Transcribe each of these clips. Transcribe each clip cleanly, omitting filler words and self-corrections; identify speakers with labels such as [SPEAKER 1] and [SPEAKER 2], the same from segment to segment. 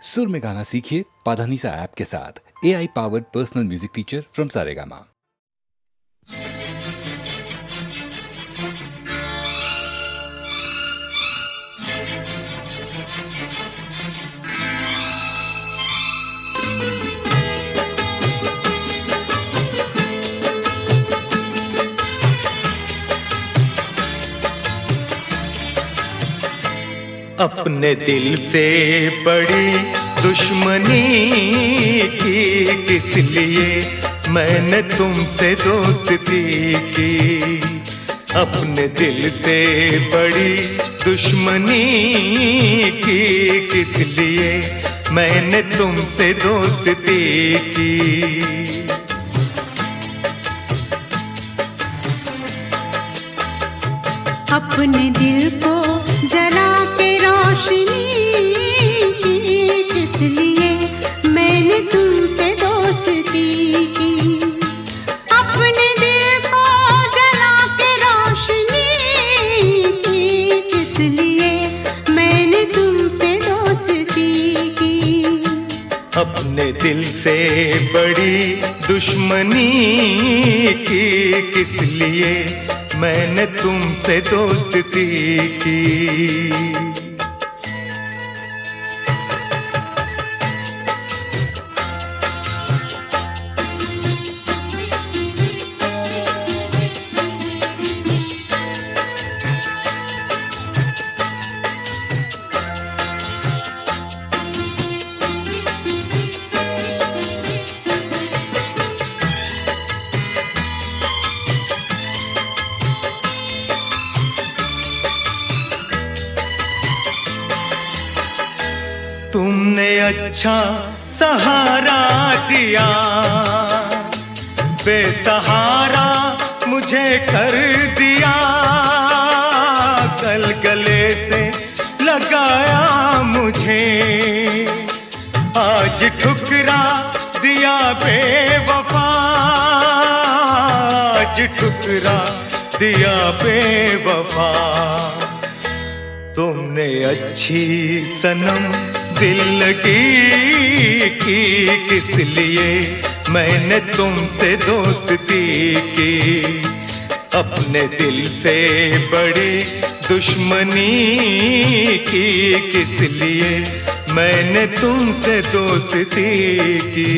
[SPEAKER 1] सुर में गाना सीखिए पाधानीसा ऐप के साथ। AI powered personal music teacher from Saregama.
[SPEAKER 2] अपने दिल से बड़ी दुश्मनी की किस लिए मैंने तुमसे दोस्ती की। अपने दिल से बड़ी दुश्मनी की किस लिए मैंने तुमसे दोस्ती की।
[SPEAKER 3] अपने दिल को जला के रोशनी की किस लिए मैंने तुमसे दोस्ती की। अपने दिल को जला के रोशनी की किस लिए मैंने तुमसे दोस्ती की।
[SPEAKER 2] अपने दिल से बड़ी दुश्मनी की किस लिए मैंने तुमसे दोस्ती की। तुमने अच्छा सहारा दिया, बेसहारा मुझे कर दिया। गल गले से लगाया मुझे, आज ठुकरा दिया बेवफा। आज ठुकरा दिया बेवफा। तुमने अच्छी सनम दिल लगी की किस लिए मैंने तुमसे दोस्ती की। अपने दिल से बड़ी दुश्मनी की किस लिए मैंने तुमसे दोस्ती की।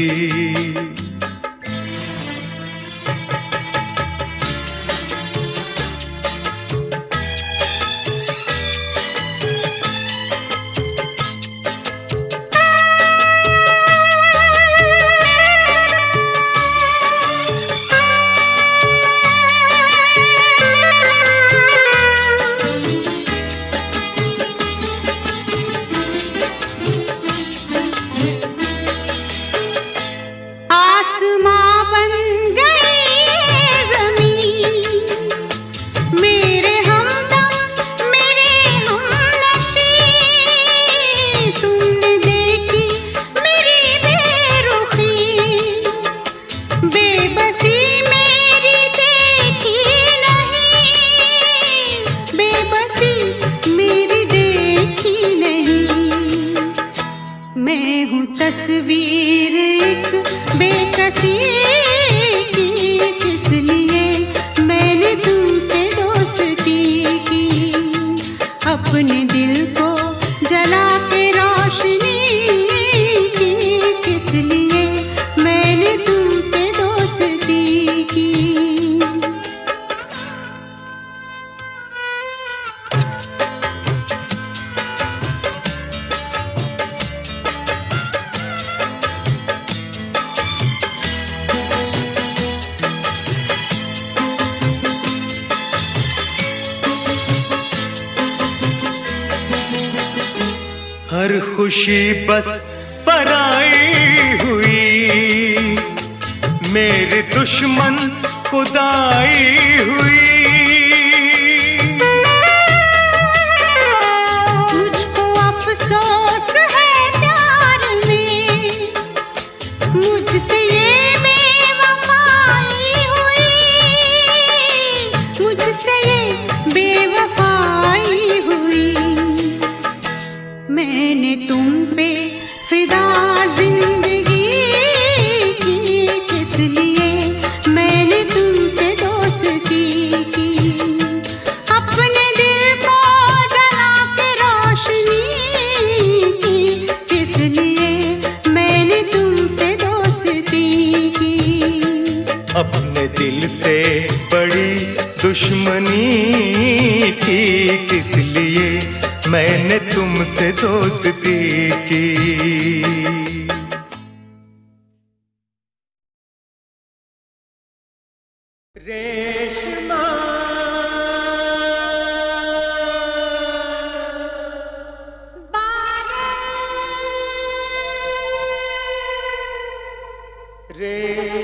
[SPEAKER 3] तस्वीर एक बेकसी की किस लिए मैंने तुमसे दोस्ती की। अपने दिल को जला के रोशनी की किस लिए मैंने तुमसे दोस्ती की।
[SPEAKER 2] हर खुशी बस पराई हुई, मेरे दुश्मन खुदाई हुई।
[SPEAKER 3] मुझको अफसोस है प्यार में, मुझसे ये बेवफाई हुई। मुझसे ये बेवफाई हुई। मैंने तुम पे
[SPEAKER 2] दुश्मनी की, किस लिए मैंने तुमसे दोस्ती की। रेशमा रेशमा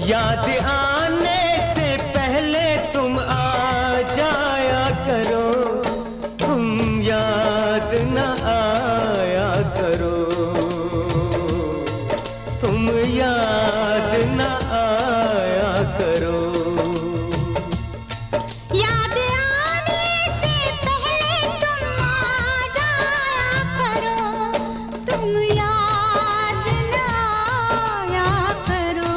[SPEAKER 2] याद आने से पहले तुम आ जाया करो, तुम याद न आया करो, तुम याद न आया करो।
[SPEAKER 3] याद आने से पहले तुम आ जाया करो, तुम याद न आया करो।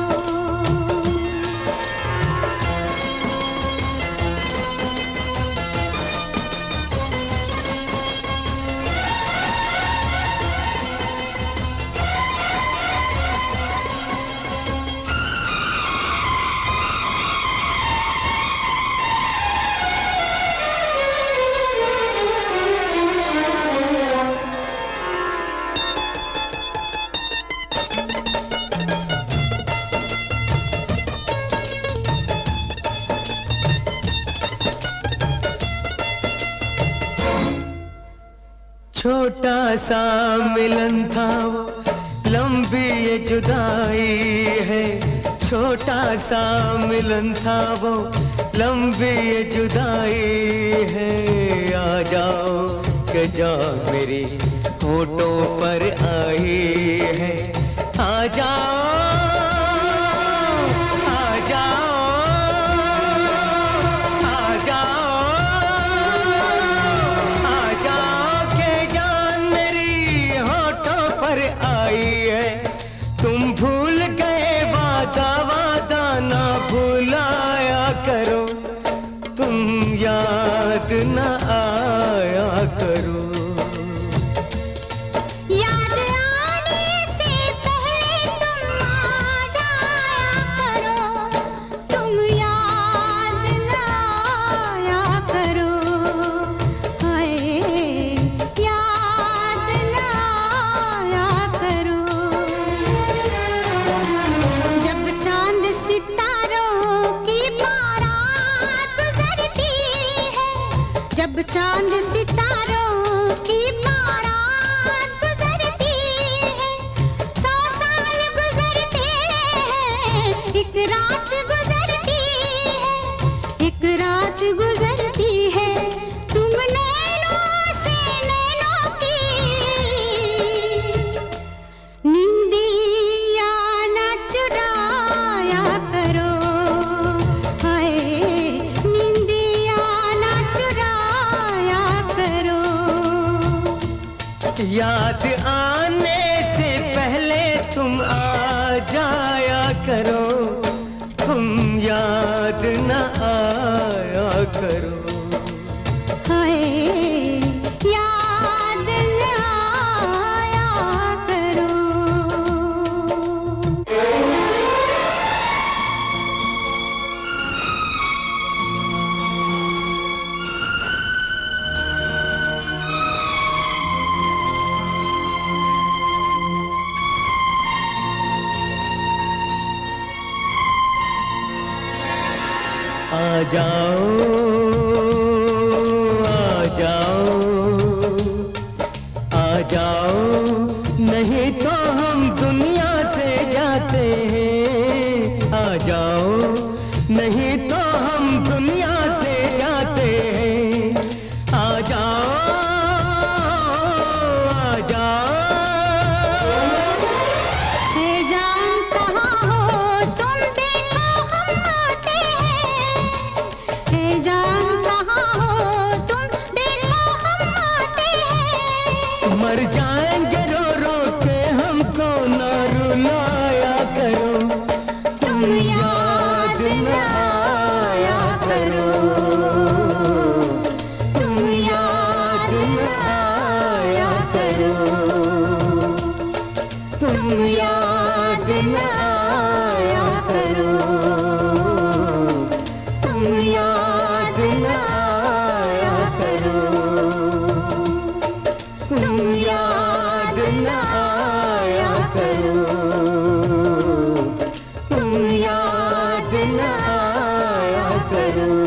[SPEAKER 2] छोटा सा मिलन था वो, लंबी ये जुदाई है। छोटा सा मिलन था वो, लंबी ये जुदाई है। आ जाओ के जान मेरी होठों पर आई है। आ जाओ, आ जाओ, आ जाओ, आ जाओ के जान मेरी होठों पर आई है। तुम भूल गए वादा, वादा ना भुलाया करो, तुम याद न आया करो।
[SPEAKER 3] याद आने से पहले तुम आ जाया करो, तुम याद न आया करो। हाय याद न आया करो। जब चांद सितारों की बारात गुजरती है, जब चांद सितारों की बारात गुजरती है, 100 साल गुजरते हैं, एक रात गुजरती है, एक रात गुजरती है। तुम नैनों से नैनों की नींदिया न चुराया करो। हाय नींदिया न चुराया करो।
[SPEAKER 2] याद आने से पहले तुम आ जाया करो, तुम याद न आया करो।
[SPEAKER 3] हाय याद न आया करो।
[SPEAKER 2] आ जाओ, आ जाओ, आ जाओ, नहीं तो हम दुनिया से जाते हैं। आ जाओ, नहीं तो हम दुनिया से जाते हैं। आ जाओ, आ जाओ।
[SPEAKER 3] है जान कहाँ हो तुम, देखो हम आते हैं। है जान कहाँ
[SPEAKER 2] तुम याद न आया करो, तुम याद न आया करो, तुम याद न आया करो, तुम याद न आया करो।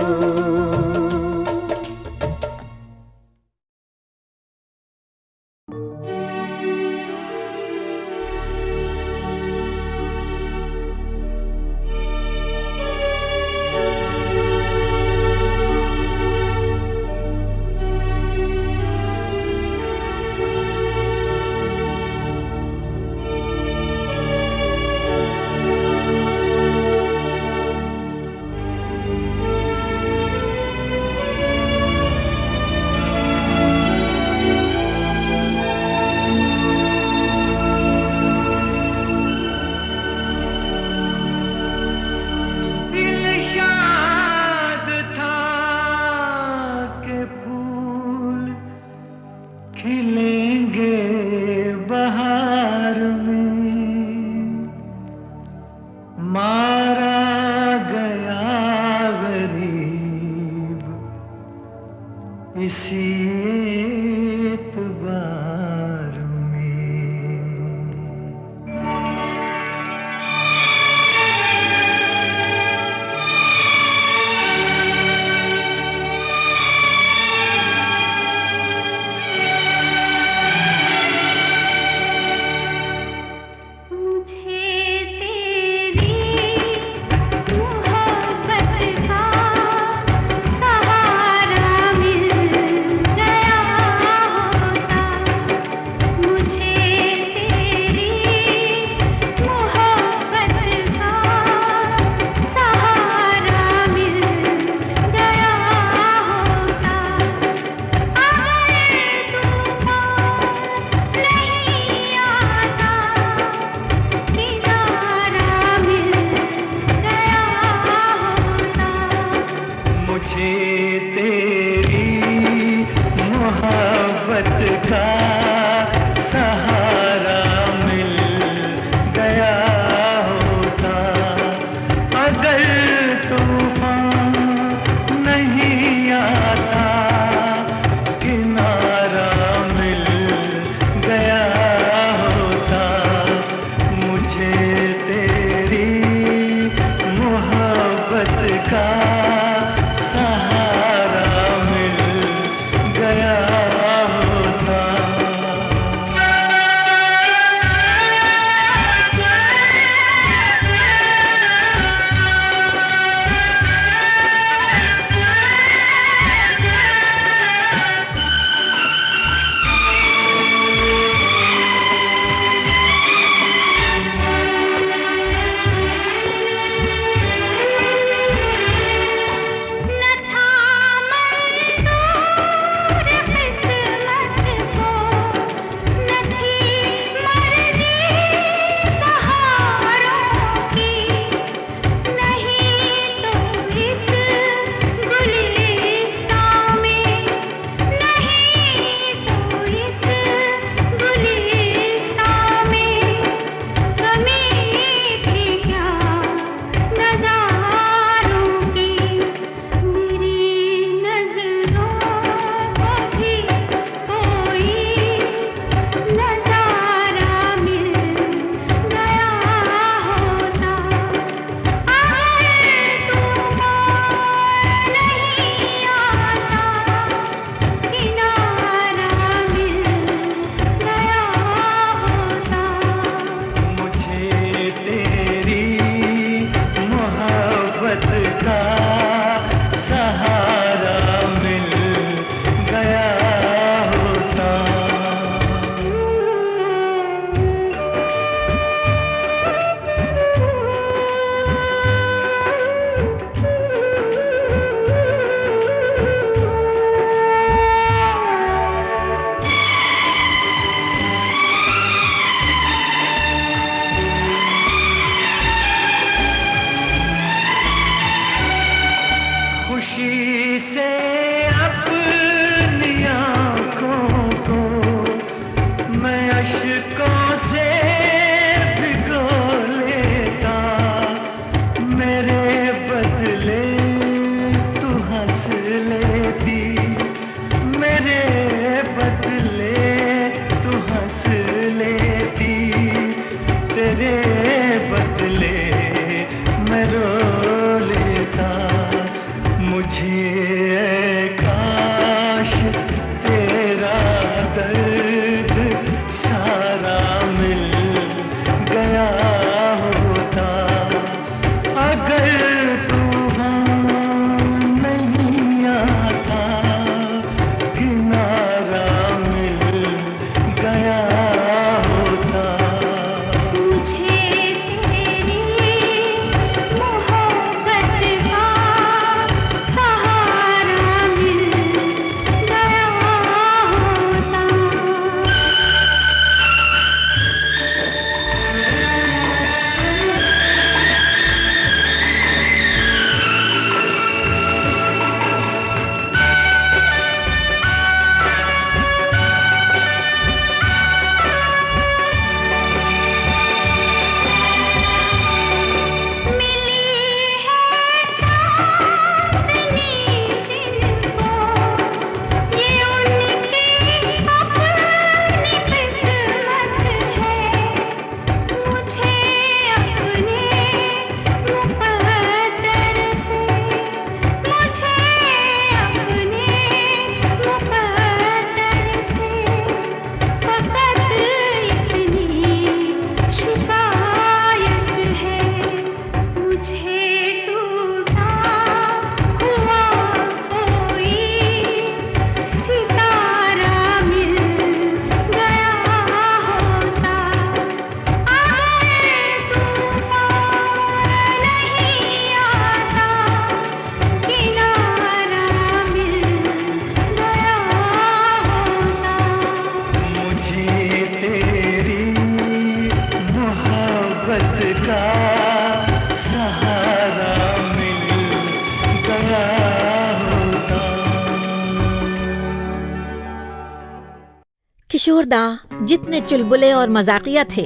[SPEAKER 4] किशोर दा जितने चुलबुले और मजाकिया थे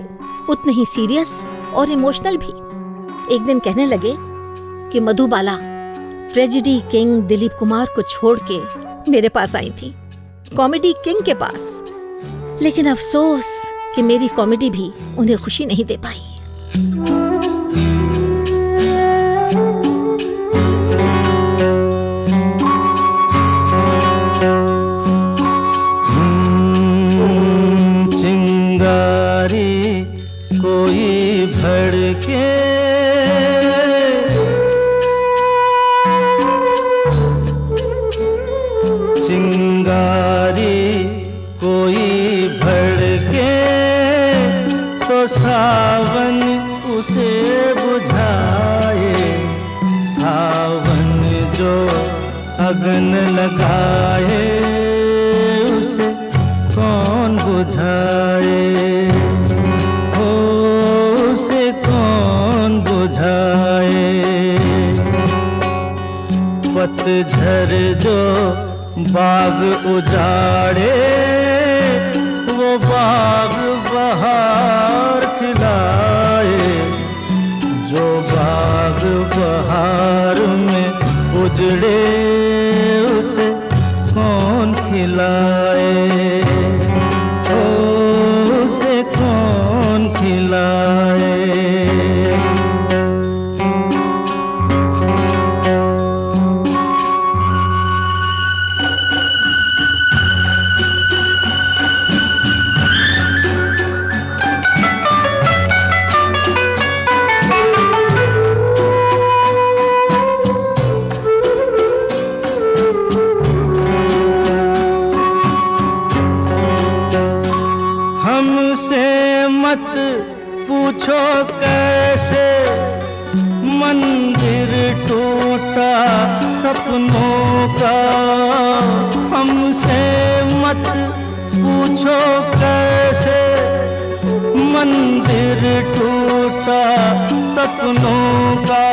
[SPEAKER 4] उतने ही सीरियस और इमोशनल भी। एक दिन कहने लगे कि मधुबाला ट्रेजेडी किंग दिलीप कुमार को छोड़ के मेरे पास आई थी, कॉमेडी किंग के पास। लेकिन अफसोस कि मेरी कॉमेडी भी उन्हें खुशी नहीं दे पाई।
[SPEAKER 2] सावन उसे बुझाए, सावन जो अगन लगाए उसे कौन बुझाए, हो उसे कौन बुझाए। पतझड़ जो बाग उजाड़े वो बाग बहार खिलाए, जो बाग बहार में उजड़े उसे कौन खिलाए, ओ उसे कौन खिलाए। पूछो कैसे मंदिर टूटा सपनों का, हमसे मत पूछो कैसे मंदिर टूटा सपनों का।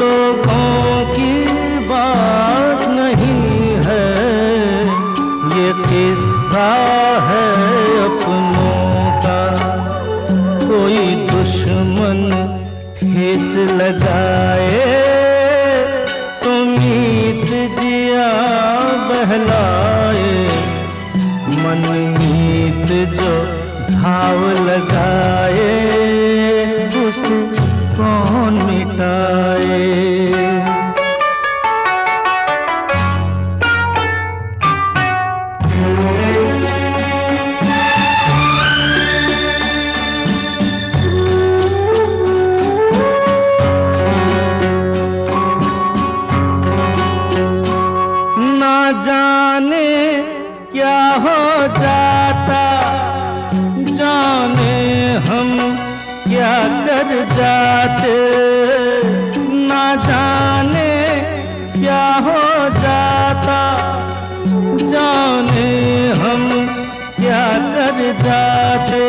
[SPEAKER 2] लोगों की बात नहीं है ये किस्सा है अपनों का। कोई दुश्मन ठेस लगाए तो मीत जिया बहलाए, मन मीत जो घाव लगाए उसे कौन मिटाए। जाने क्या हो जाता, जाने हम क्या कर जाते, ना जाने क्या हो जाता, जाने हम क्या कर जाते।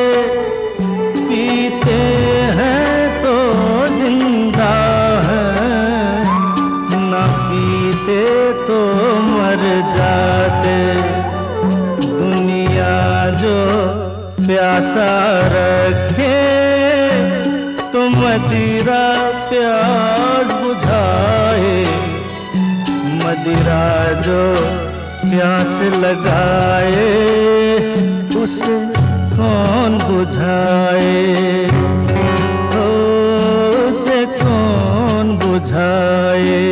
[SPEAKER 2] पीते हैं तो जिंदा है, ना पीते तो मर जाते। दुनिया जो प्यासा रखे तो मदिरा प्यास बुझाए, मदिरा जो प्यास लगाए उसे कौन बुझाए, उसे कौन बुझाए।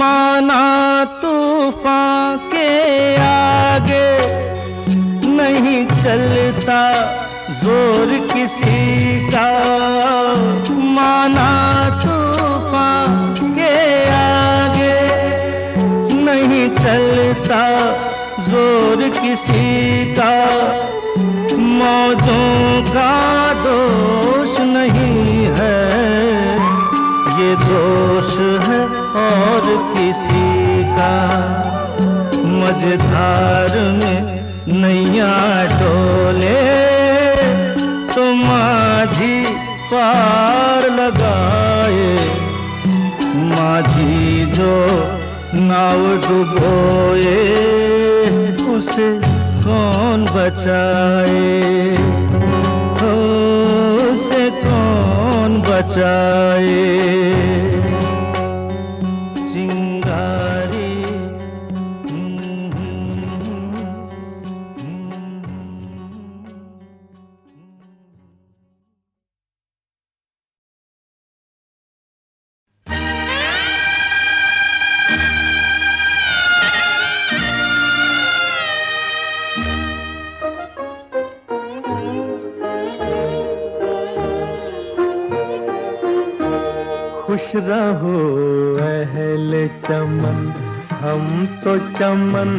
[SPEAKER 2] माना तूफान के आगे नहीं चलता जोर किसी का, माना तूफान के आगे नहीं चलता जोर किसी का। मौजों का दोष नहीं है ये दोष है और किसी का। मझधार में नहीं माझी पार लगाए, माझी जो नाव डुबोए उसे कौन बचाए, हो उसे कौन बचाए। चिंगारी खुश रहो अहले चमन, हम तो चमन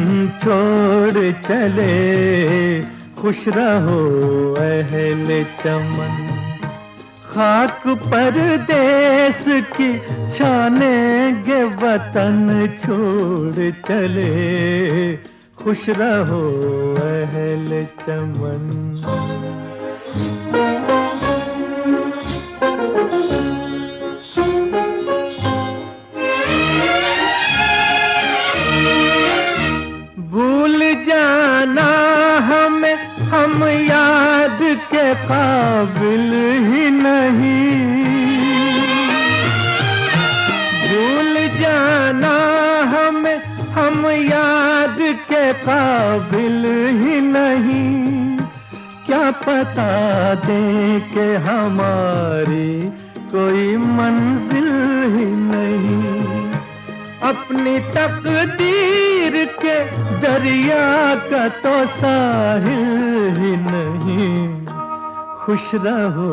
[SPEAKER 2] छोड़ चले। खुश रहो अहले चमन, खाक परदेस की छानेंगे वतन छोड़ चले। खुश रहो अहले चमन। भूल जाना हमें, हम याद के काबिल ही नहीं। भूल जाना हमें, हम याद के काबिल ही नहीं। क्या पता दे के हमारी कोई मंजिल ही नहीं। अपनी तकदीर के दरिया का तो साहिल ही नहीं। खुश रहो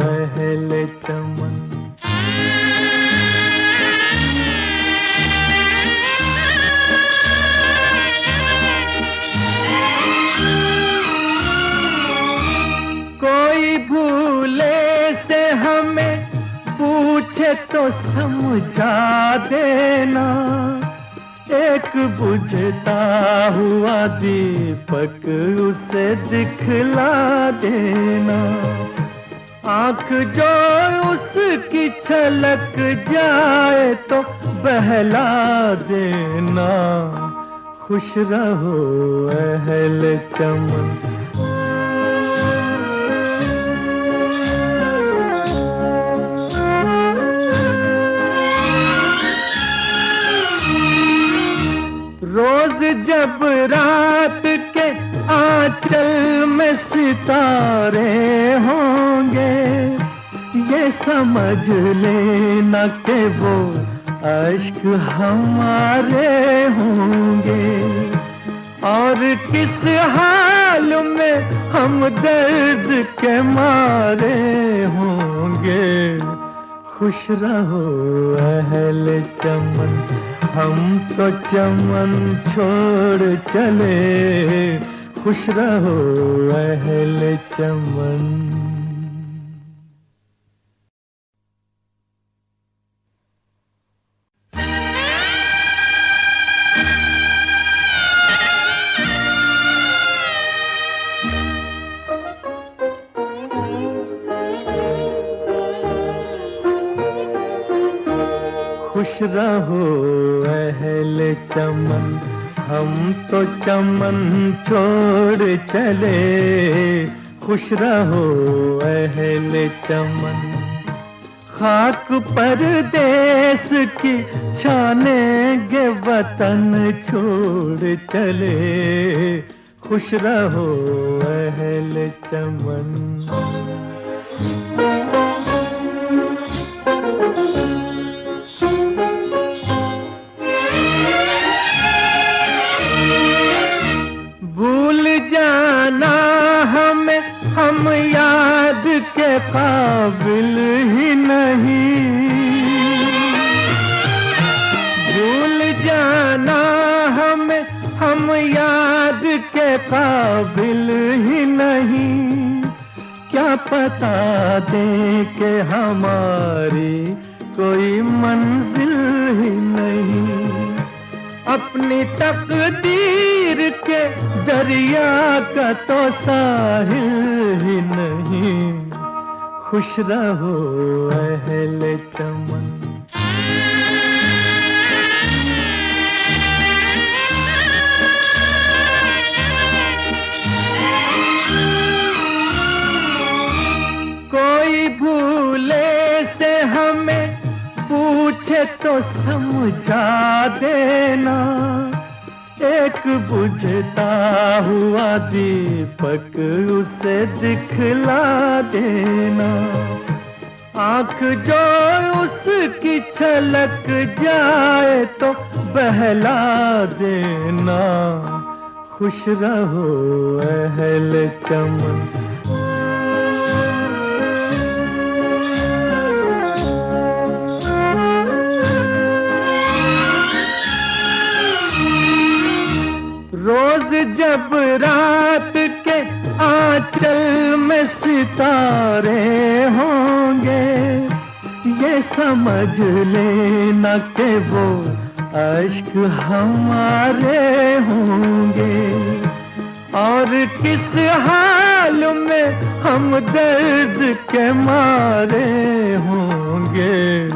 [SPEAKER 2] अहले चमन। कोई भूले से हमें पूछे तो समझा देना। एक बुझता हुआ दीपक उसे दिखला देना। आँख जो उसकी छलक जाए तो बहला देना। खुश रहो अहले चमन। रोज जब रात के आंचल में सितारे होंगे, ये समझ लेना कि वो अश्क हमारे होंगे। और किस हाल में हम दर्द के मारे होंगे। खुश रहो अहले चमन, हम तो चमन छोड़ चले। खुश रहो अहले चमन। खुश रहो अहले चमन, हम तो चमन छोड़ चले। खुश रहो अहले चमन, खाक परदेस की छानेंगे वतन छोड़ चले। खुश रहो अहले चमन। भूल जाना हमें, हम याद के काबिल ही नहीं। भूल जाना हमें, हम याद के काबिल ही नहीं। क्या पता दे के हमारी कोई मंजिल ही नहीं। अपनी तकदीर के दरिया का तो साहिल ही नहीं। खुश रहो अहले चमन। कोई भूले से हमें पूछे तो समझा देना, एक बुझता हुआ दीपक उसे दिखला देना। आँख जो उसकी छलक जाए तो बहला देना, खुश रहो अहले चमन। रोज जब रात के आंचल में सितारे होंगे, ये समझ लेना कि वो अश्क हमारे होंगे। और किस हाल में हम दर्द के मारे होंगे,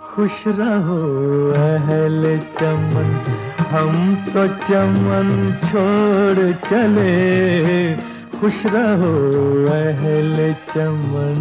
[SPEAKER 2] खुश रहो अहले चमन। हम तो चमन छोड़ चले, खुश रहो अहले चमन।